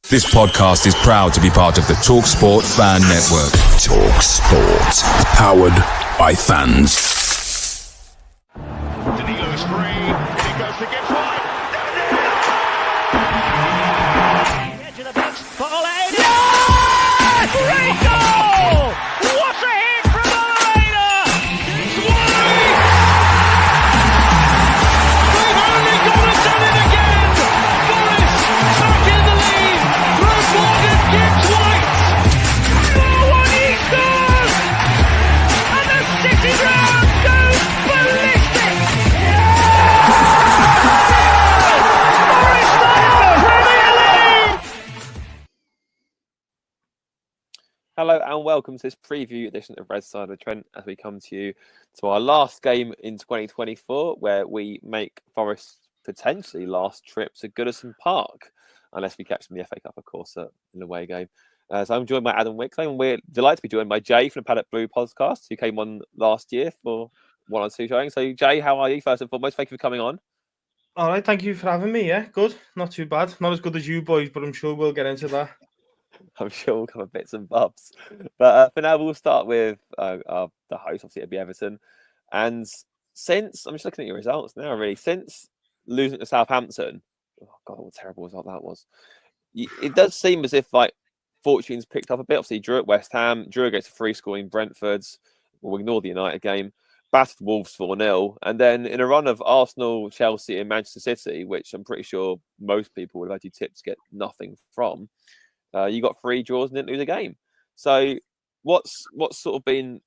This podcast is proud to be part of the TalkSPORT Fan Network. TalkSPORT. Powered by fans. Danilo's free. He goes to get wide. Edge of the box. Foley. Yes! Great goal! What a hit from Olena! They've only gone and done it again! Forest back in the lead through Morgan Gibbs White. Oh, what he scores! And the City ground goes ballistic! Hello and welcome to this preview edition of Red Side of Trent as we come to you to our last game in 2024 where we make Forest's potentially last trip to Goodison Park, unless we catch them in the FA Cup, of course, in the away game. So I'm joined by Adam Wickley and we're delighted to be joined by Jay from the Paddock Blues Podcast, who came on last year for one or two showings. So Jay, how are you first and foremost? Thank you for coming on. All right, thank you for having me. Yeah, good. Not too bad. Not as good as you boys, but I'm sure we'll get into that. I'm sure we'll cover bits and bobs. But for now, we'll start with the host, obviously it'll be Everton. And since, I'm just looking at your results now, really, since losing to Southampton, oh God, what a terrible result that was. It does seem as if, like, fortune's picked up a bit. Obviously, drew at West Ham, drew against a free scoring Brentford's. We'll ignore the United game. Battered Wolves 4-0. And then in a run of Arsenal, Chelsea and Manchester City, which I'm pretty sure most people would have had you tipped to get nothing from, you got 3 draws and didn't lose a game. So what's sort of been,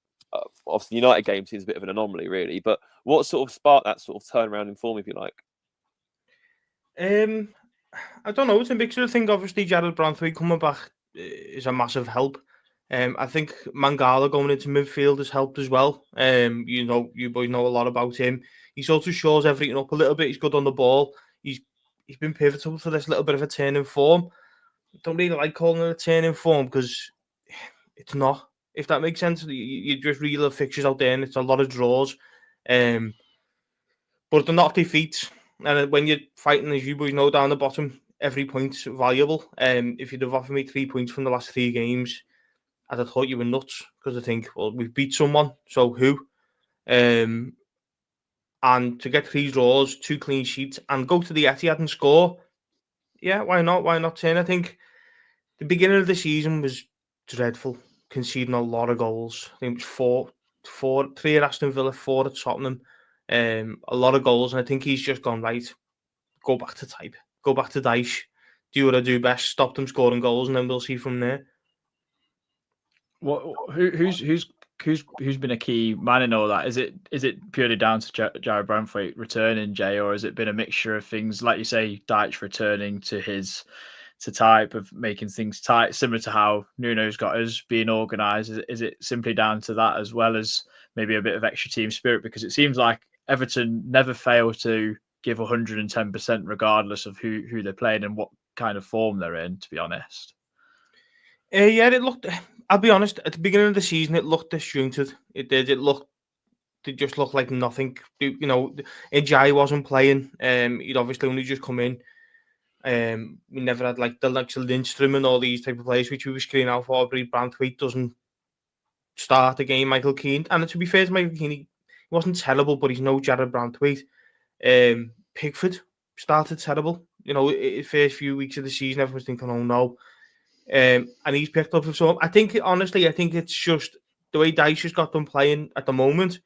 obviously the United game seems a bit of an anomaly really, but what sort of sparked that sort of turnaround in form, if you like? I don't know. It's a mixture of things. Obviously, Jared Branthwaite coming back is a massive help. I think Mangala going into midfield has helped as well. You boys know a lot about him. He sort of shows everything up a little bit. He's good on the ball. He's been pivotal for this little bit of a turn in form. I don't really like calling it a turn in form because it's not, if that makes sense. You just read the fixtures out there and it's a lot of draws. But they're not defeats. And when you're fighting, as you boys know, down the bottom, every point's valuable. If you'd have offered me 3 points from the last 3 games, I'd have thought you were nuts because I think, well, we've beat someone, so who? And to get 3 draws, 2 clean sheets, and go to the Etihad and score, yeah, why not? Why not 10? I think the beginning of the season was dreadful, conceding a lot of goals. I think it was 3 at Aston Villa, 4 at Tottenham, a lot of goals. And I think he's just gone, right, go back to type, go back to Dyche, do what I do best, stop them scoring goals, and then we'll see from there. Who's been a key man in all that? Is it purely down to Jared Branthwaite returning, Jay, or has it been a mixture of things, like you say, Dyche returning to type of making things tight, similar to how Nuno's got us being organised? Is it simply down to that, as well as maybe a bit of extra team spirit? Because it seems like Everton never fail to give 110% regardless of who they're playing and what kind of form they're in, to be honest. Yeah, it looked, I'll be honest, at the beginning of the season, it looked disjointed. It did. It just looked like nothing. You know, Ajay wasn't playing. He'd obviously only just come in. We never had like the likes of Lindstrom and all these type of players, which we were screening out for. But Branthwaite doesn't start the game. Michael Keane, and to be fair to Michael Keane, he wasn't terrible, but he's no Jared Branthwaite. Pickford started terrible. You know, the first few weeks of the season, everyone's thinking, oh no. And he's picked up for some. I think it's just the way Dyche has got them playing at the moment.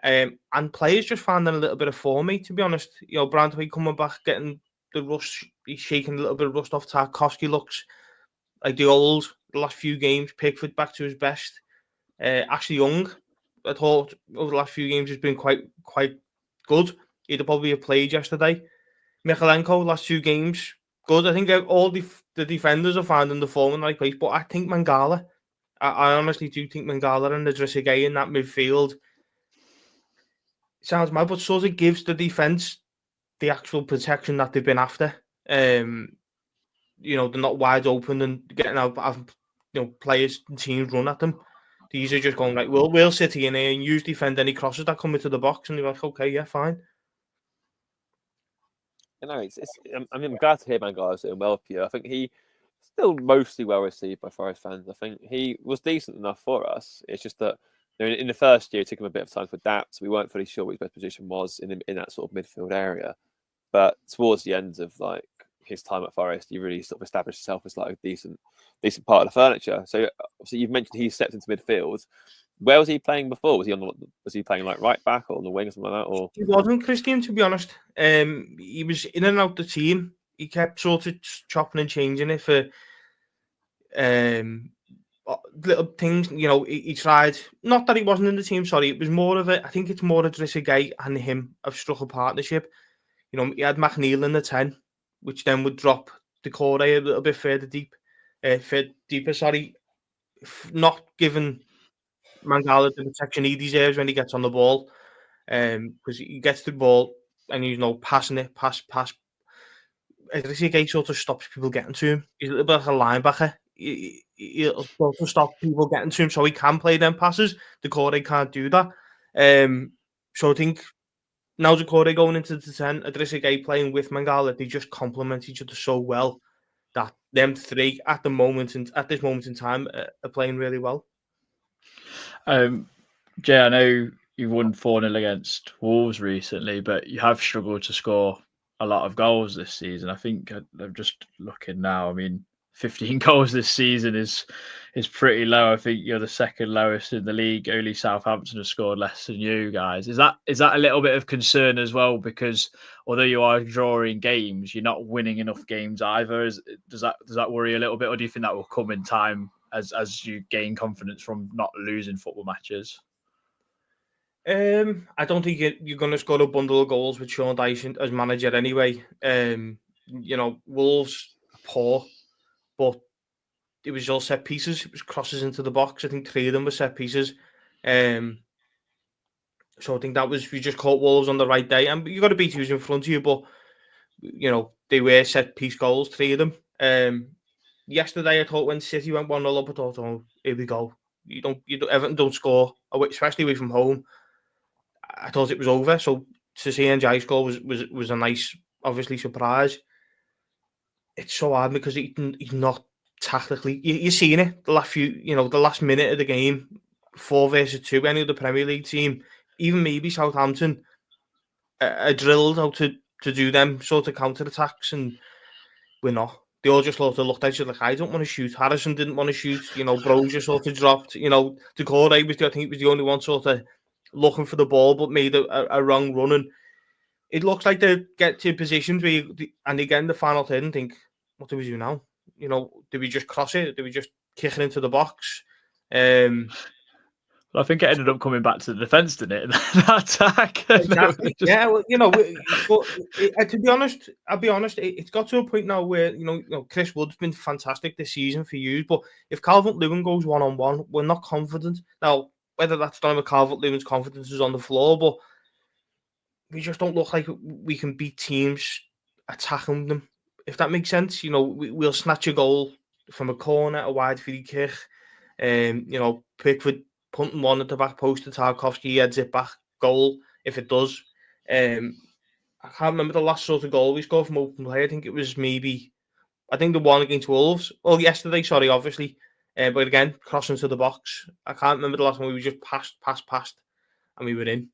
And players just finding a little bit of form, mate, to be honest. You know, Branthwaite coming back, getting the rust, he's shaking a little bit of rust off. Tarkowski looks like the last few games. Pickford back to his best. Ashley Young, I thought over the last few games has been quite good. He'd probably have played yesterday. Michalenko, last 2 games, good. I think all the defenders are finding the form in the right place. But I think Mangala, I honestly do think Mangala and Idrissa Gueye in that midfield, sounds mad, but sort of gives the defence the actual protection that they've been after. You know, they're not wide open and getting out, players and teams run at them. These are just going like, we'll sit in here and use defend any crosses that come into the box, and they're like, okay, yeah, fine. You know, I'm glad to hear Mangala's doing well for you. I think he still mostly well received by Forest fans. I think he was decent enough for us. It's just that in the first year, it took him a bit of time to adapt. We weren't fully sure what his best position was in that sort of midfield area. But towards the end of like his time at Forest, he really sort of established himself as like a decent part of the furniture. So you've mentioned he stepped into midfield. Where was he playing before? Was he playing like right back or on the wing or something like that? Or he wasn't, Christian, to be honest. He was in and out the team. He kept sort of chopping and changing it for little things. You know, he tried. Not that he wasn't in the team. Sorry, it was more of a. I think it's more a Gay and him have struck a partnership. You know, he had McNeil in the 10, which then would drop the Corey a little bit further deeper. Sorry, not giving Mangala the protection he deserves when he gets on the ball, because he gets the ball and passing it, pass. Gay sort of stops people getting to him. He's a little bit like a linebacker. He'll sort of stop people getting to him so he can play them passes. The Corey can't do that. So I think now the Corey going into the 10, Gay playing with Mangala, they just complement each other so well that them three at this moment in time are playing really well. Jay, I know you won 4-0 against Wolves recently, but you have struggled to score a lot of goals this season. I think I'm just looking now. I mean, 15 goals this season is pretty low. I think you're the second lowest in the league. Only Southampton have scored less than you guys. Is that a little bit of concern as well? Because although you are drawing games, you're not winning enough games either. Does that worry a little bit, or do you think that will come in time as you gain confidence from not losing football matches? I don't think you're going to score a bundle of goals with Sean Dyson as manager anyway. Wolves are poor, but it was all set pieces. It was crosses into the box. I think 3 of them were set pieces. So I think we just caught Wolves on the right day. And you got to beat who's in front of you, but they were set piece goals, 3 of them. Yesterday, I thought when City went 1-0 up, I thought, oh, here we go. Everton don't score, especially away from home. I thought it was over. So to see NJ score was a nice, obviously, surprise. It's so hard because he's not tactically. You're seeing it the last minute of the game, 4 versus 2. Any other Premier League team, even maybe Southampton, are drilled how to do them sort of counter attacks, and we're not. They all just sort of looked at each other like, I don't want to shoot. Harrison didn't want to shoot. Bro just sort of dropped. Decore I think he was the only one sort of looking for the ball, but made a wrong run. And it looks like they get to positions where they get in the final third and think, what do we do now? Do we just cross it? Do we just kick it into the box? I think it ended up coming back to the defence, didn't it? That attack. Exactly. Yeah, well, but to be honest, I'll be honest. It's got to a point now where Chris Wood's been fantastic this season for you, but if Calvert-Lewin goes 1-on-1, we're not confident. Now, whether that's done with Calvert-Lewin's confidence is on the floor, but we just don't look like we can beat teams attacking them. If that makes sense, we'll snatch a goal from a corner, a wide free kick, Pickford punting one at the back post to Tarkowski, heads it back, goal, if it does. I can't remember the last sort of goal we scored from open play. I think it was the one against Wolves. Well, yesterday, sorry, obviously. But again, crossing to the box. I can't remember the last time we just passed, and we were in.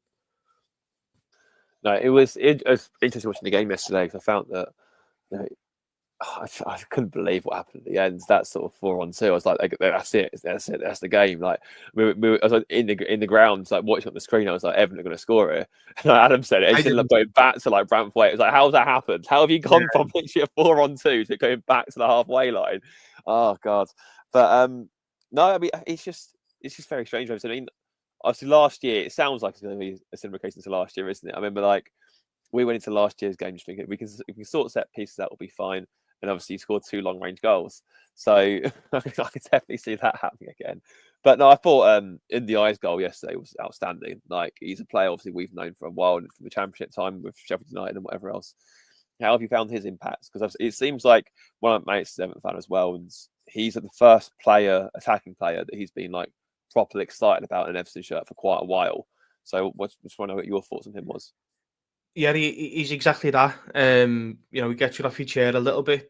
No, it was interesting watching the game yesterday because I found that I couldn't believe what happened at the end. That sort of 4-on-2. I was like, that's it. That's the game. Like I was like, in the ground, like watching on the screen. I was like, Everton are going to score it. And like Adam said it. It's like going back to like Brantford. It was like, how's that happened? How have you gone from literally a 4-on-2 to going back to the halfway line? Oh God. But no, I mean it's just very strange. I mean, obviously last year it sounds like it's going to be a similar case to last year, isn't it? I remember like we went into last year's game just thinking if we can sort set pieces that will be fine. And obviously, he scored 2 long-range goals, so I could definitely see that happening again. But no, I thought in the Eyes goal yesterday was outstanding. Like he's a player obviously we've known for a while from the Championship time with Sheffield United and whatever else. How have you found his impacts? Because it seems like one of my mates is an Everton fan as well, and he's the first attacking player that he's been like properly excited about in an Everton shirt for quite a while. So just want to know what your thoughts on him was. Yeah, he's exactly that. He gets you off your chair a little bit.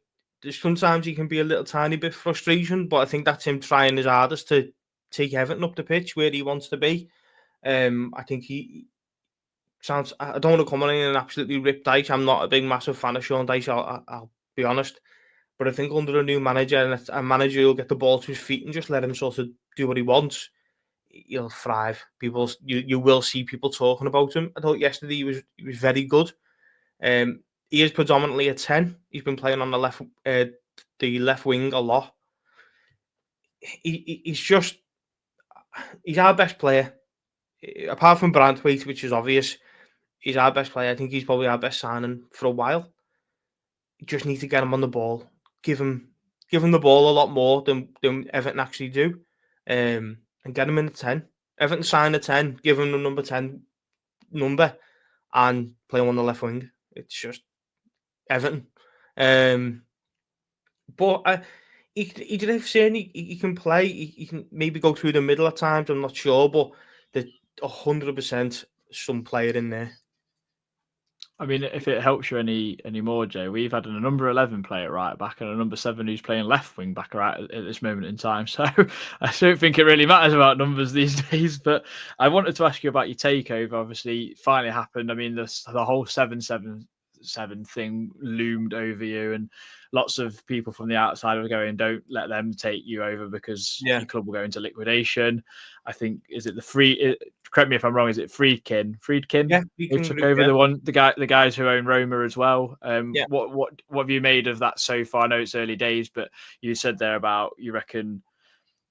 sometimes he can be a little tiny bit frustration, but I think that's him trying his hardest to take Everton up the pitch where he wants to be. I think he sounds. I don't want to come on in and absolutely rip Dyche. I'm not a big massive fan of Sean Dyche. I'll be honest, but I think under a new manager and a manager who'll get the ball to his feet and just let him sort of do what he wants, he'll thrive. You will see people talking about him. I thought yesterday he was very good. He is predominantly a 10. He's been playing on the left wing a lot. He's our best player. Apart from Brandtwaite, which is obvious, he's our best player. I think he's probably our best signing for a while. You just need to get him on the ball. Give him the ball a lot more than Everton actually do. And get him in the 10. Everton sign a 10, give him the number 10 number and play him on the left wing. It's just Everton. But he can play. He can maybe go through the middle at times. I'm not sure, but there's 100% some player in there. I mean, if it helps you any more, Jay, we've had a number 11 player right back and a number 7 who's playing left wing back right at this moment in time. So I don't think it really matters about numbers these days. But I wanted to ask you about your takeover. Obviously, it finally happened. I mean, the whole 7-7 thing loomed over you, and lots of people from the outside were going, don't let them take you over because your club will go into liquidation. I think, is it correct me if I'm wrong, is it Friedkin? Yeah, who took over the guys who own Roma as well. What have you made of that so far? I know it's early days, but you said there about you reckon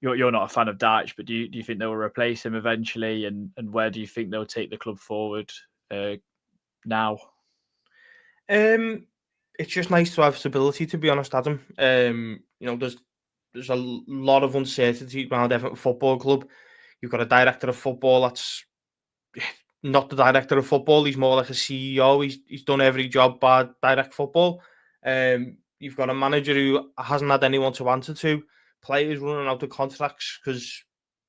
you're not a fan of Dyche, but do you think they'll replace him eventually, and where do you think they'll take the club forward now? It's just nice to have stability, to be honest, Adam. There's a lot of uncertainty around Everton Football Club. You've got a director of football that's not the director of football. He's more like a CEO. He's done every job by direct football. You've got a manager who hasn't had anyone to answer to. Players running out of contracts because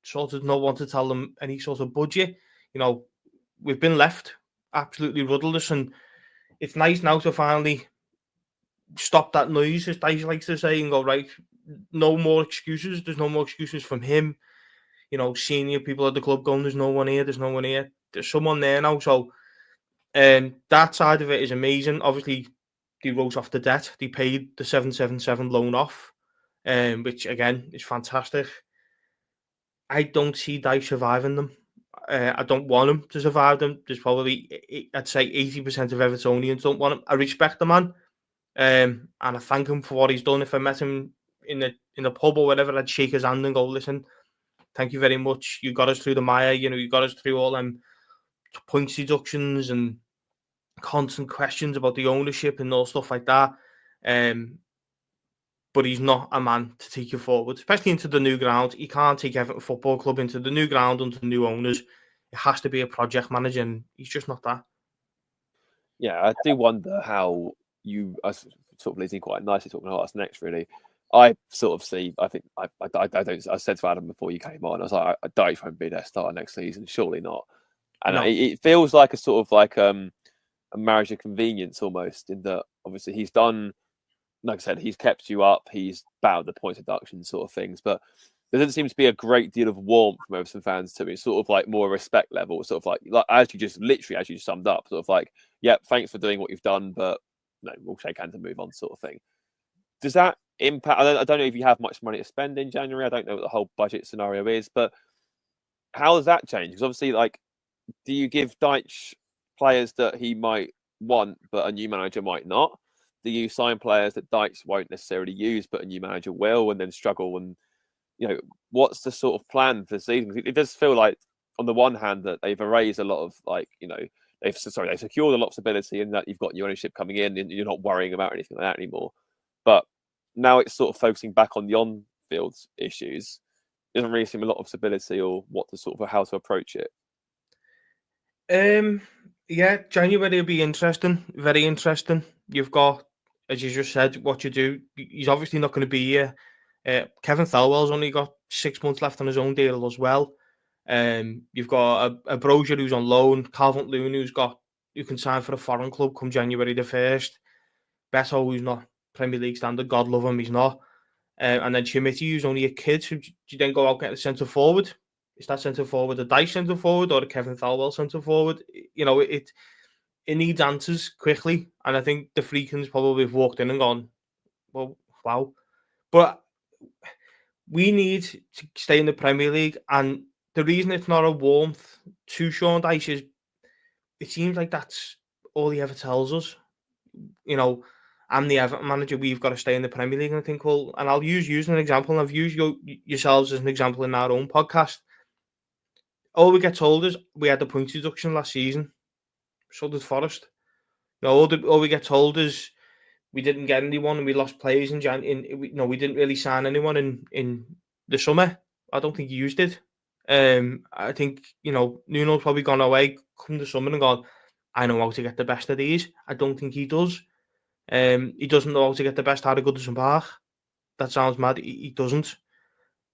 sort of no one to tell them any sort of budget. We've been left absolutely rudderless, and it's nice now to finally stop that noise, as Dyche likes to say, and go, right, no more excuses. There's no more excuses from him. Senior people at the club going, there's no one here. There's someone there now. So that side of it is amazing. Obviously, they wrote off the debt. They paid the 777 loan off, which, again, is fantastic. I don't see Dyche surviving them. I don't want him to survive them. There's probably, I'd say, 80% of Evertonians don't want him. I respect the man, and I thank him for what he's done. If I met him in the pub or whatever, I'd shake his hand and go, listen, thank you very much. You got us through the mire. You got us through all them points deductions and constant questions about the ownership and all stuff like that. But he's not a man to take you forward, especially into the new ground. He can't take Everton Football Club into the new ground under the new owners. It has to be a project manager, and he's just not that. Yeah, I do wonder how I sort of leads in quite nicely talking about us next, really. I sort of see, I think, I said to Adam before you came on, I was like, I Dyche won't be their starter next season, surely not. And it feels like a sort of like a marriage of convenience almost, in that obviously he's done, like I said, he's kept you up, he's battled the points deduction sort of things, but there doesn't seem to be a great deal of warmth from Everton fans to me. It's sort of like more respect level, sort of like as you just summed up, sort of like, yeah, thanks for doing what you've done, but no, we'll shake hands and move on, sort of thing. Does that impact? I don't know if you have much money to spend in January. I don't know what the whole budget scenario is, but how does that change? Because obviously, like, do you give Dyche players that he might want, but a new manager might not? Do you sign players that Dyche won't necessarily use, but a new manager will, and then struggle? And what's the sort of plan for the season? It does feel like, on the one hand, that they've erased a lot of they've secured a lot of stability, and that you've got new ownership coming in, and you're not worrying about anything like that anymore. But now it's sort of focusing back on the on-field issues. It doesn't really seem a lot of stability or how to approach it. Yeah, January will be interesting, very interesting. You've got, as you just said, what you do. He's obviously not going to be here. Kevin Thelwell's only got 6 months left on his own deal as well. You've got a Brozier who's on loan, Calvert-Lewin who can sign for a foreign club come January the 1st. Beto, who's not Premier League standard. God love him, he's not. And then Chimity, who's only a kid, so do you then go out and get a centre forward? Is that centre forward a Dyche centre forward or a Kevin Thelwell centre forward? You know, it needs answers quickly, and I think the Freakins probably have walked in and gone, well, wow. But we need to stay in the Premier League, and the reason it's not a warmth to Sean Dyche is it seems like that's all he ever tells us. You know, I'm the Everton manager, we've got to stay in the Premier League. And I think, well, and I'll use you as an example, and I've used yourselves as an example in our own podcast. All we get told is we had the points deduction last season. So did Forest. You know, all we get told is we didn't get anyone and we lost players we didn't really sign anyone in the summer. I don't think he used it. I think, Nuno's probably gone away come the summer and gone, I know how to get the best of these. I don't think he does. He doesn't know how to get the best out of Goodison Park. That sounds mad. He doesn't.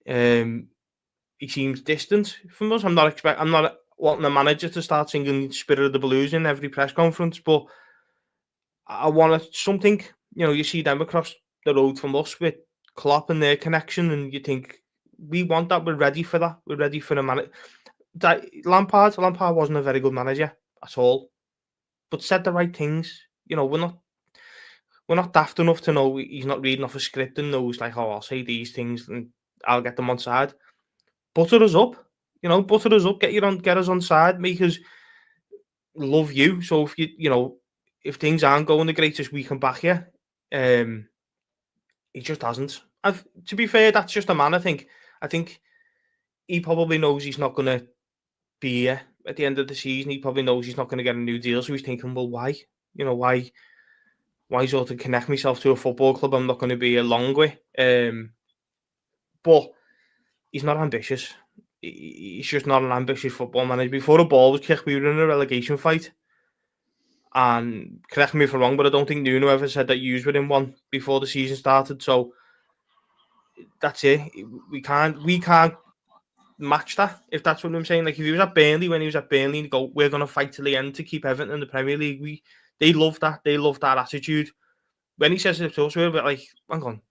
He seems distant from us. I'm not wanting the manager to start singing "Spirit of the Blues" in every press conference, but I want something. You see them across the road from us with Klopp and their connection, and you think we want that. We're ready for that. We're ready for a manager. Lampard wasn't a very good manager at all, but said the right things. We're not daft enough to know he's not reading off a script and knows like, oh, I'll say these things and I'll get them on side. Butter us up, butter us up. Get us on side. Make us love you. So if if things aren't going the greatest, we can back you. He just hasn't. To be fair, that's just a man. I think he probably knows he's not going to be here at the end of the season. He probably knows he's not going to get a new deal. So he's thinking, well, why? Why sort of connect myself to a football club I'm not going to be a long way? But he's not ambitious. He's just not an ambitious football manager. Before the ball was kicked, we were in a relegation fight. And correct me if I'm wrong, but I don't think Nuno ever said that you were in one before the season started. So that's it. We can't match that, if that's what I'm saying. Like if he was at Burnley, when he was at Burnley, and go, we're going to fight to the end to keep Everton in the Premier League. They love that. They love that attitude. When he says it to us, we're a bit like, hang on,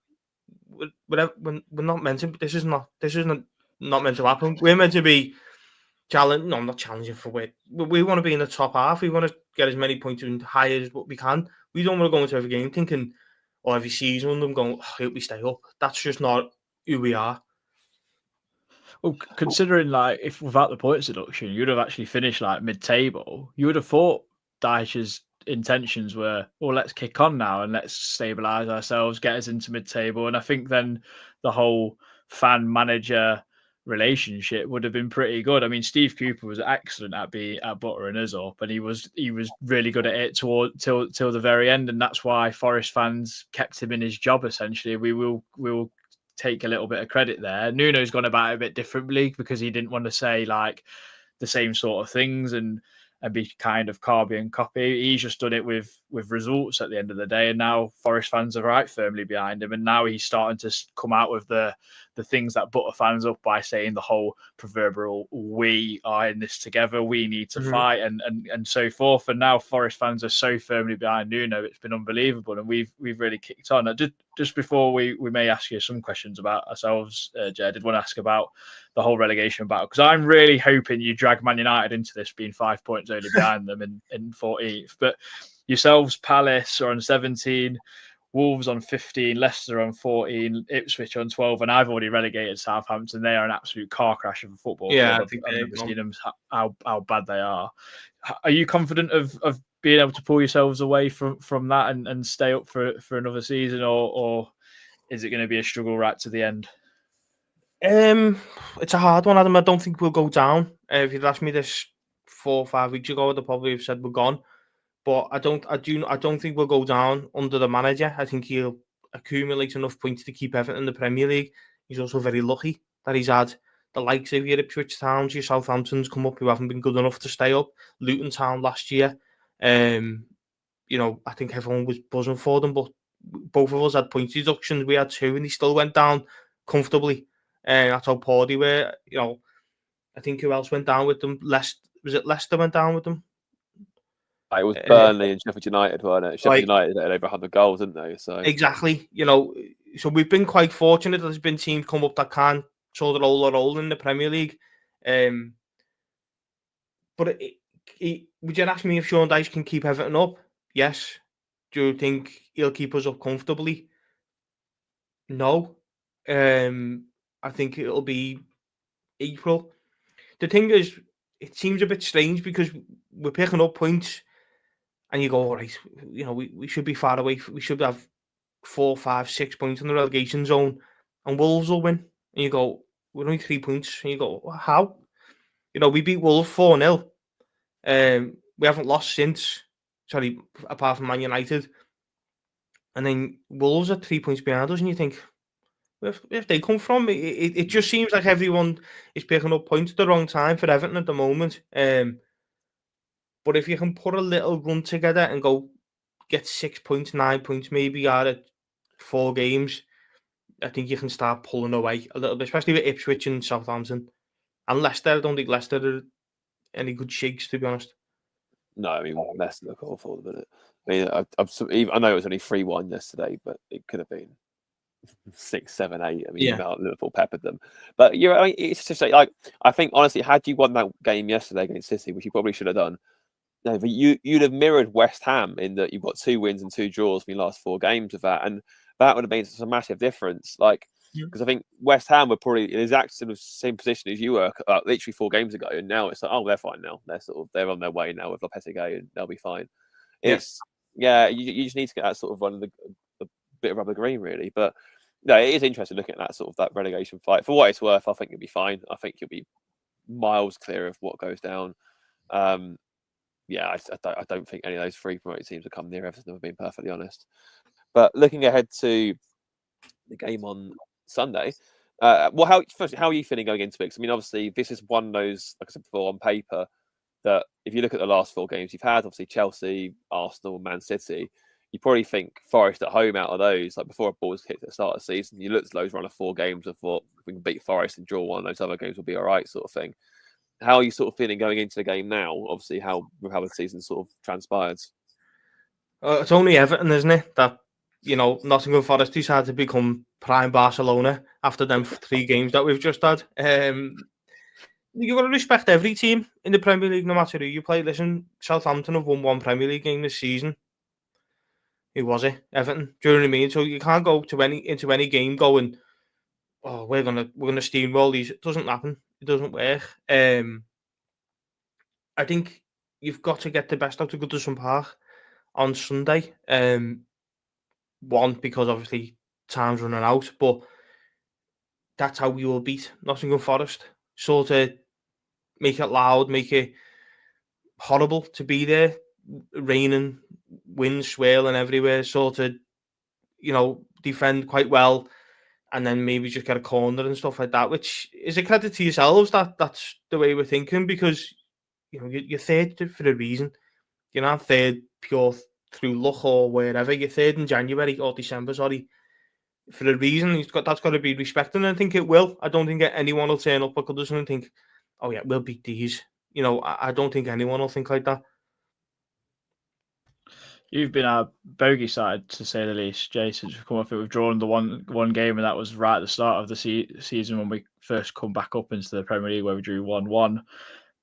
we're not meant to. This is not meant to happen. We're meant to be challenging. No, I'm not challenging for weight. We want to be in the top half. We want to get as many points and high as what we can. We don't want to go into every game thinking, or every season when them going, I hope we stay up. That's just not who we are. Well, considering like if without the points deduction, you'd have actually finished like mid-table. You would have thought Dyche's intentions were, well, let's kick on now and let's stabilise ourselves, get us into mid-table. And I think then the whole fan-manager relationship would have been pretty good. I mean, Steve Cooper was excellent at buttering us up, and he was really good at it till the very end, and that's why Forest fans kept him in his job. Essentially, we will take a little bit of credit there. Nuno's gone about it a bit differently because he didn't want to say like the same sort of things and be kind of copy. He's just done it with results at the end of the day, and now Forest fans are right firmly behind him, and now he's starting to come out with the things that butter fans up by saying the whole proverbial we are in this together, we need to fight and so forth. And now Forest fans are so firmly behind Nuno, it's been unbelievable, and we've really kicked on. Just before we may ask you some questions about ourselves, Jay, I did want to ask about the whole relegation battle, because I'm really hoping you drag Man United into this being 5 points only behind them in 14th. But yourselves, Palace are on 17, Wolves on 15, Leicester on 14, Ipswich on 12, and I've already relegated Southampton. They are an absolute car crash of a football club. I've never seen them how bad they are. Are you confident of being able to pull yourselves away from that and stay up for another season, or is it going to be a struggle right to the end? It's a hard one, Adam. I don't think we'll go down. If you'd asked me this 4 or 5 weeks ago, I'd probably have said we're gone. But I don't think we'll go down under the manager. I think he'll accumulate enough points to keep Everton in the Premier League. He's also very lucky that he's had the likes of your Ipswich Towns, your Southamptons come up who haven't been good enough to stay up. Luton Town last year. I think everyone was buzzing for them, but both of us had point deductions. We had 2 and they still went down comfortably. That's how poor they were. I think who else went down with them? Was it Leicester went down with them? It was Burnley and Sheffield United, weren't it? Sheffield United had over 100 goals, didn't they? So exactly, so we've been quite fortunate. There's been teams come up that can't sort of roll in the Premier League. But would you ask me if Sean Dyche can keep Everton up? Yes. Do you think he'll keep us up comfortably? No. I think it'll be April. The thing is, it seems a bit strange because we're picking up points and you go, all right, we should be far away. We should have 4, 5, 6 points in the relegation zone and Wolves will win. And you go, we're only 3 points. And you go, well, how? We beat Wolves 4-0. We haven't lost since, apart from Man United. And then Wolves are 3 points behind us, and you think, where have they come from? It just seems like everyone is picking up points at the wrong time for Everton at the moment. But if you can put a little run together and go get 6 points, 9 points, maybe out of 4 games, I think you can start pulling away a little bit, especially with Ipswich and Southampton. And Leicester, I don't think Leicester are any good shakes, to be honest. No, I mean, Leicester look awful at the minute. I mean, I know it was only 3-1 yesterday, but it could have been 6, 7, 8. I mean, Liverpool peppered them. But it's just like, I think honestly, had you won that game yesterday against City, which you probably should have done, but you'd have mirrored West Ham in that you've got 2 wins and 2 draws from your last 4 games of that, and that would have made such a massive difference. Because I think West Ham were probably in the exact same position as you were literally 4 games ago, and now it's like, oh, they're fine now. They're on their way now with Lopetegui, and they'll be fine. You just need to get that sort of run the bit of rubber green, really. But no, it is interesting looking at that sort of that relegation fight. For what it's worth, I think you'll be fine. I think you'll be miles clear of what goes down. I don't think any of those 3 promoted teams will come near Everton, if being perfectly honest. But looking ahead to the game on Sunday, how are you feeling going into it? 'Cause, I mean, obviously, this is one of those, like I said before, on paper, that if you look at the last 4 games you've had, obviously Chelsea, Arsenal, Man City, you probably think Forest at home out of those, like before a ball was kicked at the start of the season, you looked at those run of 4 games and thought, if we can beat Forest and draw one of those other games, will be all right, sort of thing. How are you sort of feeling going into the game now? Obviously, how the season sort of transpired. It's only Everton, isn't it? That Nottingham Forest decided to become prime Barcelona after them 3 games that we've just had. You've got to respect every team in the Premier League, no matter who you play. Listen, Southampton have won 1 Premier League game this season. Who was it? Everton. Do you know what I mean? So you can't go to into any game going, oh, we're gonna steamroll these. It doesn't happen. It doesn't work. I think you've got to get the best out of Goodison Park on Sunday. One, because obviously time's running out, but that's how we will beat Nottingham Forest. Sort of make it loud, make it horrible to be there, raining, wind swirling everywhere, sort of, defend quite well, and then maybe just get a corner and stuff like that, which is a credit to yourselves that that's the way we're thinking, because, you're third for a reason. You're not third pure through luck or wherever. You're third in January or December, for a reason. That's got to be respected, and I think it will. I don't think anyone will turn up at Goodison and think, oh yeah, we'll beat these. I don't think anyone will think like that. You've been our bogey side, to say the least, Jason. We've come off it. We've drawn the one game, and that was right at the start of the season when we first come back up into the Premier League, where we drew 1-1.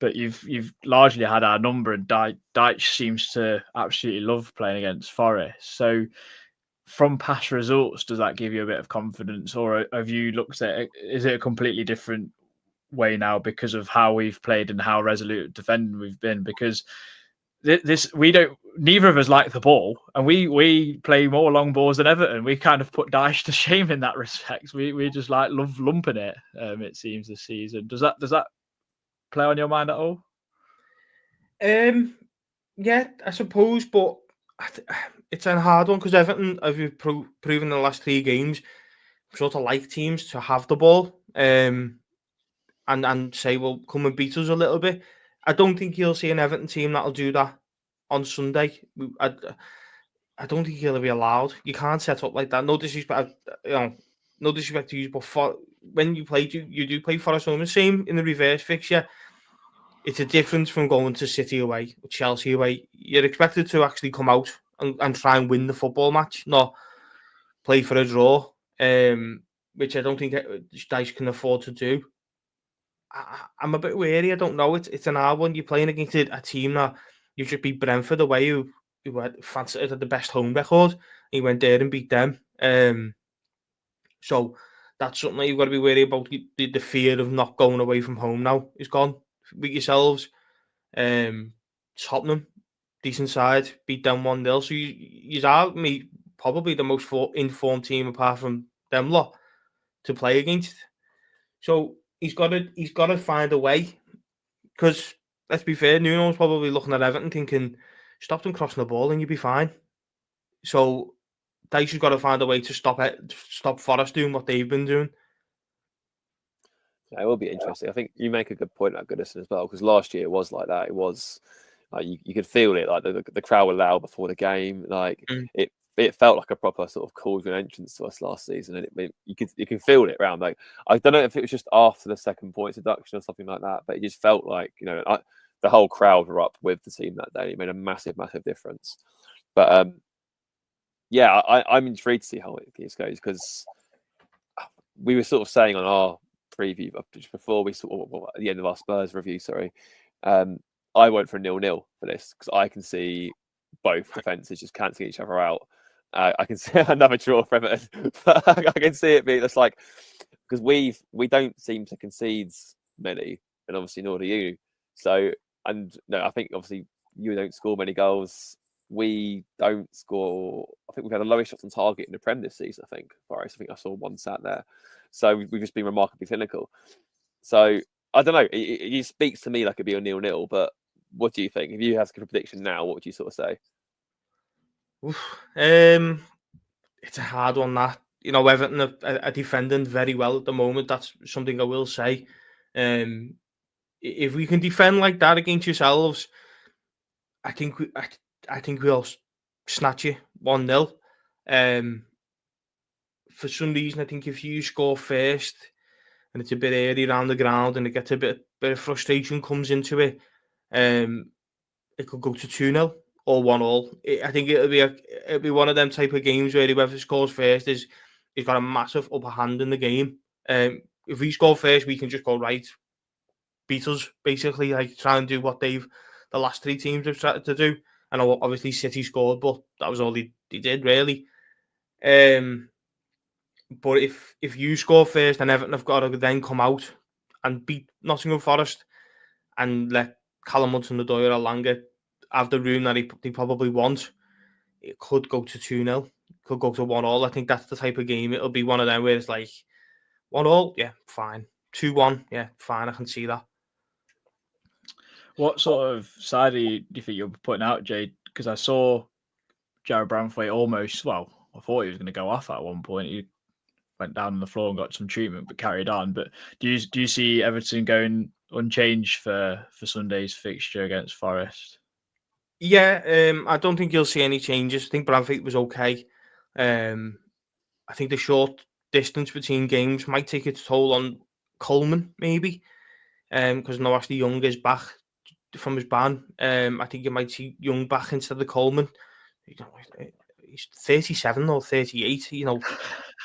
But you've largely had our number, and Dyche seems to absolutely love playing against Forest. So, from past results, does that give you a bit of confidence, or have you looked at it? Is it a completely different way now because of how we've played and how resolute defending we've been? Because neither of us like the ball, and we play more long balls than Everton. We kind of put Dyche to shame in that respect. We just love lumping it. It seems this season. Does that play on your mind at all? Yeah, I suppose, but it's a hard one because Everton, as we've proven in the last 3 games, sort of like teams to have the ball and say, well, come and beat us a little bit. I don't think you'll see an Everton team that'll do that on Sunday. I don't think he'll be allowed. You can't set up like that. No disrespect, no disrespect to you, but when you play, you do play Forest home. The same in the reverse fixture. it's a difference from going to City away or Chelsea away. You're expected to actually come out and try and win the football match, not play for a draw, which I don't think Dyche can afford to do. I'm a bit wary. I don't know. It's an hard one. You're playing against a team that you should beat Brentford away, who had fancied the best home record. He went there and beat them. So that's something that you've got to be wary about. The fear of not going away from home now is gone. With yourselves, Tottenham, decent side, beat them 1-0. So you are probably the most informed team apart from them lot to play against. So he's got to find a way, because let's be fair, Nuno's probably looking at Everton thinking, stop them crossing the ball and you'll be fine. So Dyche has got to find a way to stop Forest doing what they've been doing. Yeah, it will be interesting. I think you make a good point at Goodison as well, because last year it was like that. It was like you could feel it, like the crowd were loud before the game. Like it felt like a proper sort of cauldron entrance to us last season, and you can feel it around. Like I don't know if it was just after the second points deduction or something like that, but it just felt like the whole crowd were up with the team that day. It made a massive difference. But yeah, I'm intrigued to see how it goes, because we were sort of saying on our preview just before we at the end of our Spurs review, I went for a 0-0 for this, because I can see both defences just cancelling each other out. I can see another draw for Everton. I can see it being just like, because we don't seem to concede many, and obviously nor do you. So, and no, I think obviously you don't score many goals. We don't score. I think we've had the lowest shots on target in the Prem this season. I think I saw one sat there. So we've just been remarkably clinical. So I don't know. It speaks to me like it'd be a 0-0. But what do you think? If you have to give a prediction now, what would you sort of say? It's a hard one. That Everton are defending very well at the moment. That's something I will say. If we can defend like that against yourselves, I think we'll snatch you 1-0. For some reason, I think if you score first and it's a bit airy around the ground and it gets a bit of frustration comes into it, it could go to 2-0 or 1-1. I think it'll be one of them type of games where whoever scores first he's got a massive upper hand in the game. If we score first, we can just go right, beat us basically, like try and do what the last three teams have tried to do. I know obviously City scored, but that was all they did really. But if you score first, and Everton have got to then come out and beat Nottingham Forest and let Callum Hudson-Odoi or Elanga have the room that they probably want, it could go to 2-0, it could go to 1-1. I think that's the type of game. It'll be one of them where it's like 1-1, yeah, fine. 2-1, yeah, fine. I can see that. What sort of side do you think you're putting out, Jay? Because I saw Jared Branthwaite almost, well, I thought he was going to go off at one point. He went down on the floor and got some treatment, but carried on. But do you see Everton going unchanged for Sunday's fixture against Forest? Yeah, I don't think you'll see any changes. I think Branthwaite was okay. I think the short distance between games might take its toll on Coleman, maybe, because now Ashley Young is back from his ban. I think you might see Young back instead of Coleman. He's 37 or 38,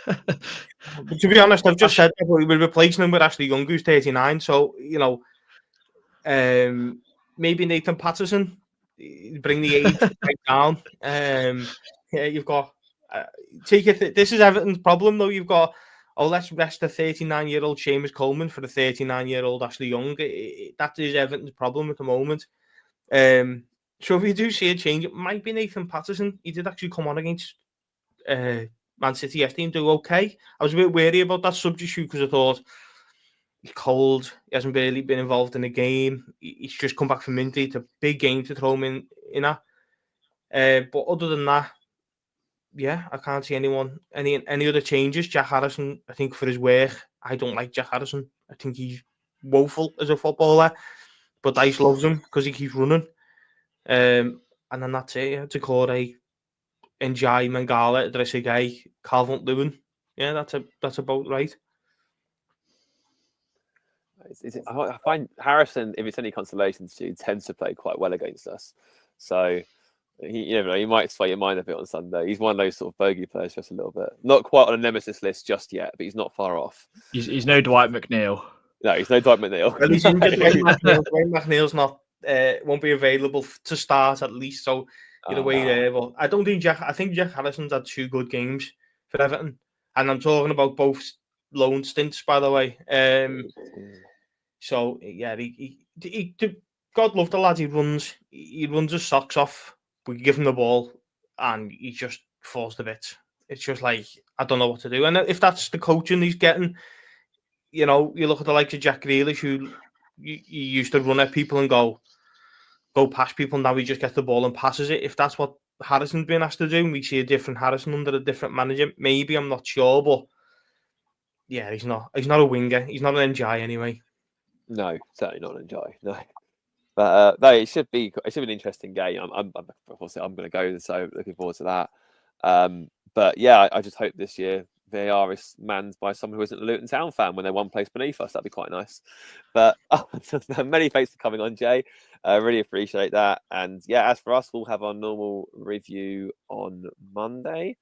But to be honest, I've just said that we're replacing him with Ashley Young, who's 39. So, maybe Nathan Patterson, bring the age right down. Yeah, you've got take it. This is Everton's problem, though. You've got let's rest the 39-year-old Seamus Coleman for the 39-year-old Ashley Young. That is Everton's problem at the moment. So if you do see a change, it might be Nathan Patterson. He did actually come on against Man City yesterday and do okay. I was a bit wary about that substitute because I thought he's cold. He hasn't really been involved in the game. He's just come back from injury. It's a big game to throw him in at. But other than that, yeah, I can't see any other changes. Jack Harrison, I think for his work, I don't like Jack Harrison. I think he's woeful as a footballer, but Dyche loves him because he keeps running. And then that's it. Yeah, Decore, Njai, Mangala, Idrissa, Calvert-Lewin. Yeah, that's about right. I find Harrison, if it's any consolation to you, tends to play quite well against us. So you never know, he might sway your mind a bit on Sunday. He's one of those sort of bogey players just a little bit. Not quite on a nemesis list just yet, but he's not far off. He's no Dwight McNeil. No, he's no Dwight McNeil. Well, he's injured. Dwayne McNeil's not won't be available to start at least. So get away there. But I don't think I think Jack Harrison's had 2 good games for Everton, and I'm talking about both loan stints, by the way. So yeah, he God love the lad. He runs his socks off. We give him the ball, and he just falls to bits. It's just like, I don't know what to do. And if that's the coaching he's getting, you know, you look at the likes of Jack Grealish, who you used to run at people and go past people. Now he just gets the ball and passes it. If that's what Harrison's been asked to do, and we see a different Harrison under a different manager, maybe, I'm not sure, but yeah, he's not a winger. He's not an NJ anyway. No, certainly not an NJ. No. But no, it should be an interesting game. I'm obviously I'm going to go, so looking forward to that. But yeah, I just hope this year VAR is manned by someone who isn't a Luton Town fan when they're one place beneath us. That'd be quite nice. But many thanks for coming on, Jay. I really appreciate that. And yeah, as for us, we'll have our normal review on Monday.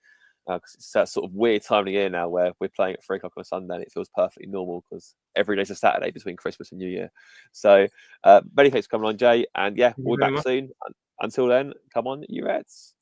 Because it's that sort of weird time of the year now where we're playing at 3 o'clock on a Sunday and it feels perfectly normal because every day's a Saturday between Christmas and New Year. So many thanks for coming on, Jay. And yeah, we'll be back soon. Until then, come on, you Reds.